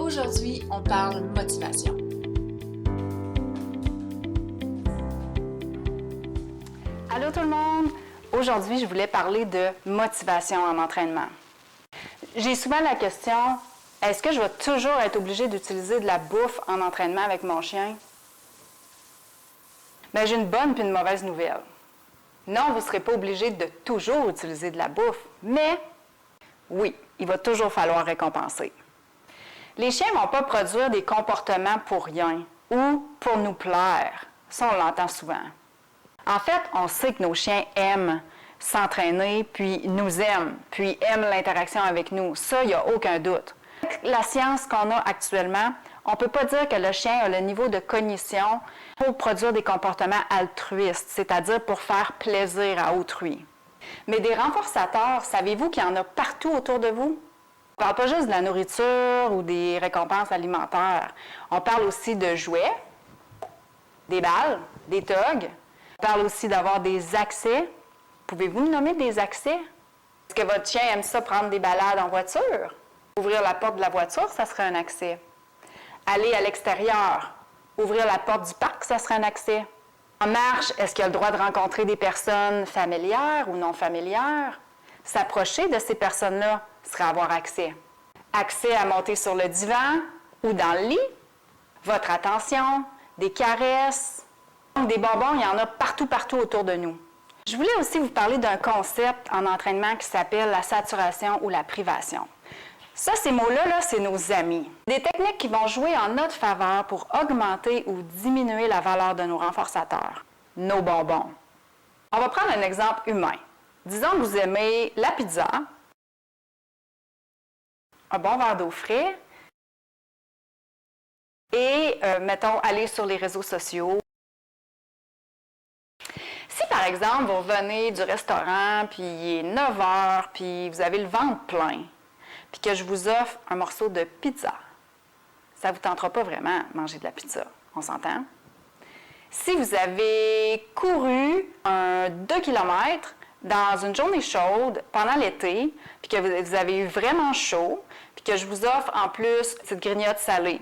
Aujourd'hui, on parle motivation. Allô tout le monde! Aujourd'hui, je voulais parler de motivation en entraînement. J'ai souvent la question, est-ce que je vais toujours être obligée d'utiliser de la bouffe en entraînement avec mon chien? Bien, j'ai une bonne et une mauvaise nouvelle. Non, vous ne serez pas obligé de toujours utiliser de la bouffe, mais oui, il va toujours falloir récompenser. Les chiens ne vont pas produire des comportements pour rien ou pour nous plaire. Ça, on l'entend souvent. En fait, on sait que nos chiens aiment s'entraîner, puis nous aiment, puis aiment l'interaction avec nous. Ça, il n'y a aucun doute. Avec la science qu'on a actuellement, on ne peut pas dire que le chien a le niveau de cognition pour produire des comportements altruistes, c'est-à-dire pour faire plaisir à autrui. Mais des renforçateurs, savez-vous qu'il y en a partout autour de vous? On ne parle pas juste de la nourriture ou des récompenses alimentaires. On parle aussi de jouets, des balles, des togs. On parle aussi d'avoir des accès. Pouvez-vous me nommer des accès? Est-ce que votre chien aime ça prendre des balades en voiture? Ouvrir la porte de la voiture, ça serait un accès. Aller à l'extérieur, ouvrir la porte du parc, ça serait un accès. En marche, est-ce qu'il a le droit de rencontrer des personnes familières ou non familières? S'approcher de ces personnes-là serait avoir accès. Accès à monter sur le divan ou dans le lit, votre attention, des caresses, des bonbons, il y en a partout autour de nous. Je voulais aussi vous parler d'un concept en entraînement qui s'appelle la saturation ou la privation. Ça, ces mots-là, c'est nos amis. Des techniques qui vont jouer en notre faveur pour augmenter ou diminuer la valeur de nos renforçateurs, nos bonbons. On va prendre un exemple humain. Disons que vous aimez la pizza, un bon verre d'eau frais et, mettons, aller sur les réseaux sociaux. Si, par exemple, vous revenez du restaurant, puis il est 9 heures, puis vous avez le ventre plein, puis que je vous offre un morceau de pizza, ça ne vous tentera pas vraiment de manger de la pizza, on s'entend? Si vous avez couru 2 km dans une journée chaude pendant l'été, puis que vous avez eu vraiment chaud, puis que je vous offre en plus cette grignote salée,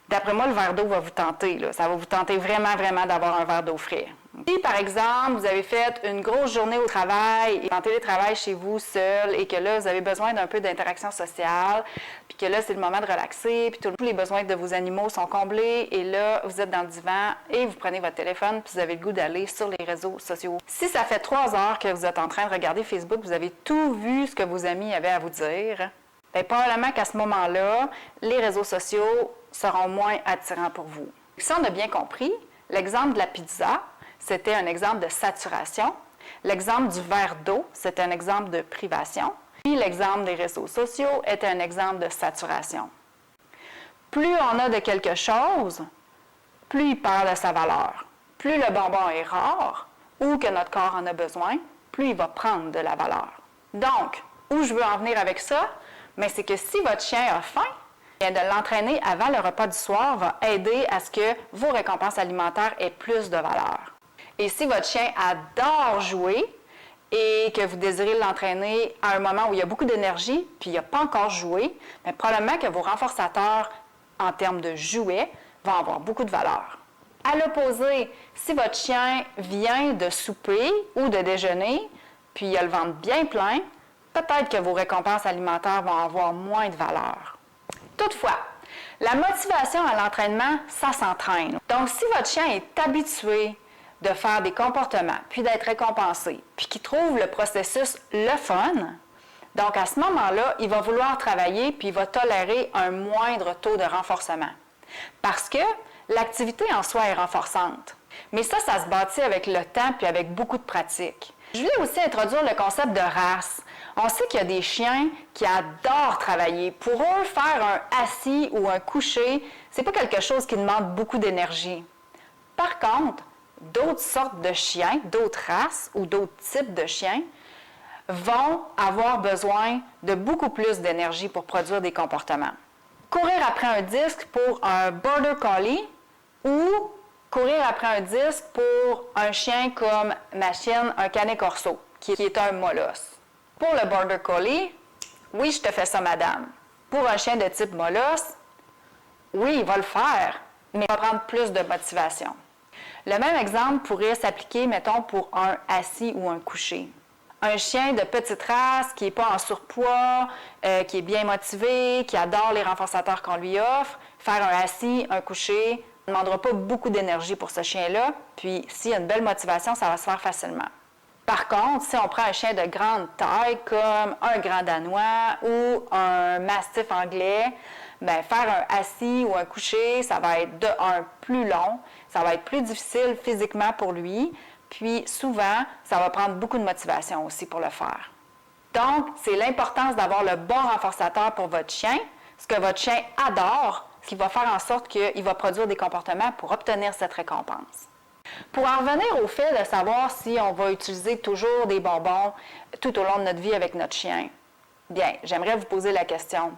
d'après moi, le verre d'eau va vous tenter. Là. Ça va vous tenter vraiment d'avoir un verre d'eau frais. Si, par exemple, vous avez fait une grosse journée au travail, et en télétravail chez vous seul, et que là, vous avez besoin d'un peu d'interaction sociale, puis que là, c'est le moment de relaxer, puis tous les besoins de vos animaux sont comblés, et là, vous êtes dans le divan, et vous prenez votre téléphone, puis vous avez le goût d'aller sur les réseaux sociaux. Si ça fait 3 heures que vous êtes en train de regarder Facebook, vous avez tout vu ce que vos amis avaient à vous dire, bien, probablement qu'à ce moment-là, les réseaux sociaux seront moins attirants pour vous. Si on a bien compris, l'exemple de la pizza, c'était un exemple de saturation. L'exemple du verre d'eau, c'était un exemple de privation. Puis l'exemple des réseaux sociaux était un exemple de saturation. Plus on a de quelque chose, plus il perd de sa valeur. Plus le bonbon est rare ou que notre corps en a besoin, plus il va prendre de la valeur. Donc, où je veux en venir avec ça? Mais c'est que si votre chien a faim, de l'entraîner avant le repas du soir va aider à ce que vos récompenses alimentaires aient plus de valeur. Et si votre chien adore jouer et que vous désirez l'entraîner à un moment où il y a beaucoup d'énergie puis il n'a pas encore joué, bien, probablement que vos renforçateurs en termes de jouets vont avoir beaucoup de valeur. À l'opposé, si votre chien vient de souper ou de déjeuner puis il a le ventre bien plein, peut-être que vos récompenses alimentaires vont avoir moins de valeur. Toutefois, la motivation à l'entraînement, ça s'entraîne. Donc, si votre chien est habitué de faire des comportements, puis d'être récompensé, puis qu'il trouve le processus le fun, donc à ce moment-là, il va vouloir travailler, puis il va tolérer un moindre taux de renforcement. Parce que l'activité en soi est renforçante. Mais ça se bâtit avec le temps, puis avec beaucoup de pratique. Je voulais aussi introduire le concept de race. On sait qu'il y a des chiens qui adorent travailler. Pour eux, faire un assis ou un couché, ce n'est pas quelque chose qui demande beaucoup d'énergie. Par contre, d'autres sortes de chiens, d'autres races ou d'autres types de chiens vont avoir besoin de beaucoup plus d'énergie pour produire des comportements. Courir après un disque pour un Border Collie ou courir après un disque pour un chien comme ma chienne, un Canet Corso, qui est un molosse. Pour le Border Collie, oui, je te fais ça, madame. Pour un chien de type molosse, Oui, il va le faire, mais il va prendre plus de motivation. Le même exemple pourrait s'appliquer, mettons, pour un assis ou un couché. Un chien de petite race qui n'est pas en surpoids, qui est bien motivé, qui adore les renforçateurs qu'on lui offre, faire un assis, un couché, ne demandera pas beaucoup d'énergie pour ce chien-là, puis s'il y a une belle motivation, ça va se faire facilement. Par contre, si on prend un chien de grande taille comme un grand danois ou un mastif anglais, bien, faire un assis ou un couché, ça va être de un plus long, ça va être plus difficile physiquement pour lui, puis souvent, ça va prendre beaucoup de motivation aussi pour le faire. Donc, c'est l'importance d'avoir le bon renforçateur pour votre chien, ce que votre chien adore, ce qui va faire en sorte qu'il va produire des comportements pour obtenir cette récompense. Pour en revenir au fait de savoir si on va utiliser toujours des bonbons tout au long de notre vie avec notre chien, bien, j'aimerais vous poser la question.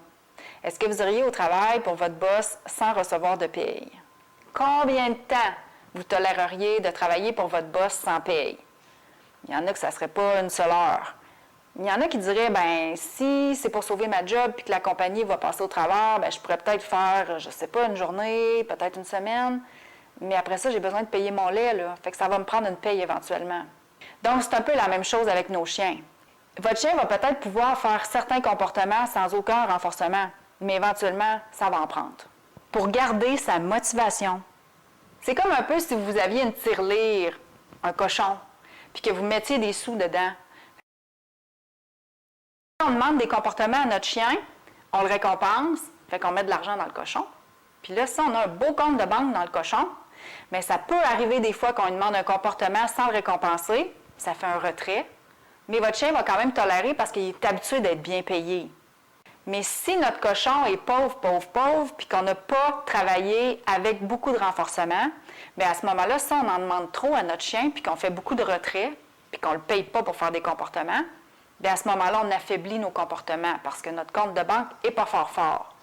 Est-ce que vous iriez au travail pour votre boss sans recevoir de paye? Combien de temps vous toléreriez de travailler pour votre boss sans paye? Il y en a que ça ne serait pas une seule heure. Il y en a qui diraient, bien, si c'est pour sauver ma job puis que la compagnie va passer au travers, bien, je pourrais peut-être faire, je ne sais pas, une journée, peut-être une semaine. Mais après ça, j'ai besoin de payer mon lait, là. Fait que ça va me prendre une paye éventuellement. Donc, c'est un peu la même chose avec nos chiens. Votre chien va peut-être pouvoir faire certains comportements sans aucun renforcement, mais éventuellement, ça va en prendre. Pour garder sa motivation, c'est comme un peu si vous aviez une tirelire, un cochon, puis que vous mettiez des sous dedans. On demande des comportements à notre chien, on le récompense, fait qu'on met de l'argent dans le cochon. Puis là, si on a un beau compte de banque dans le cochon, bien, ça peut arriver des fois qu'on lui demande un comportement sans le récompenser, ça fait un retrait, mais votre chien va quand même tolérer parce qu'il est habitué d'être bien payé. Mais si notre cochon est pauvre, puis qu'on n'a pas travaillé avec beaucoup de renforcement, bien à ce moment-là, si on en demande trop à notre chien, puis qu'on fait beaucoup de retraits, puis qu'on ne le paye pas pour faire des comportements, bien à ce moment-là, on affaiblit nos comportements parce que notre compte de banque n'est pas fort.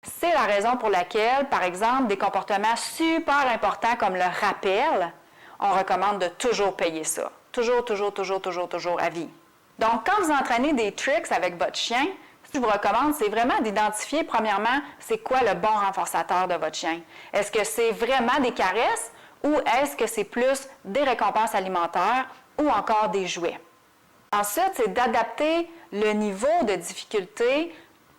C'est la raison pour laquelle, par exemple, des comportements super importants comme le rappel, on recommande de toujours payer ça. Toujours à vie. Donc, quand vous entraînez des tricks avec votre chien, ce que je vous recommande, c'est vraiment d'identifier, premièrement, c'est quoi le bon renforçateur de votre chien. Est-ce que c'est vraiment des caresses ou est-ce que c'est plus des récompenses alimentaires ou encore des jouets? Ensuite, c'est d'adapter le niveau de difficulté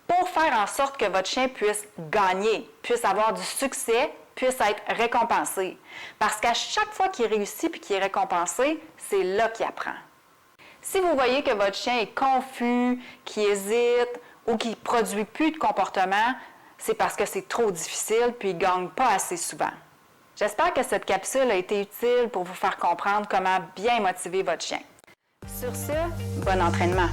pour faire en sorte que votre chien puisse gagner, puisse avoir du succès, puisse être récompensé. Parce qu'à chaque fois qu'il réussit et qu'il est récompensé, c'est là qu'il apprend. Si vous voyez que votre chien est confus, qu'il hésite ou qu'il ne produit plus de comportement, c'est parce que c'est trop difficile puis il ne gagne pas assez souvent. J'espère que cette capsule a été utile pour vous faire comprendre comment bien motiver votre chien. Sur ce, bon entraînement!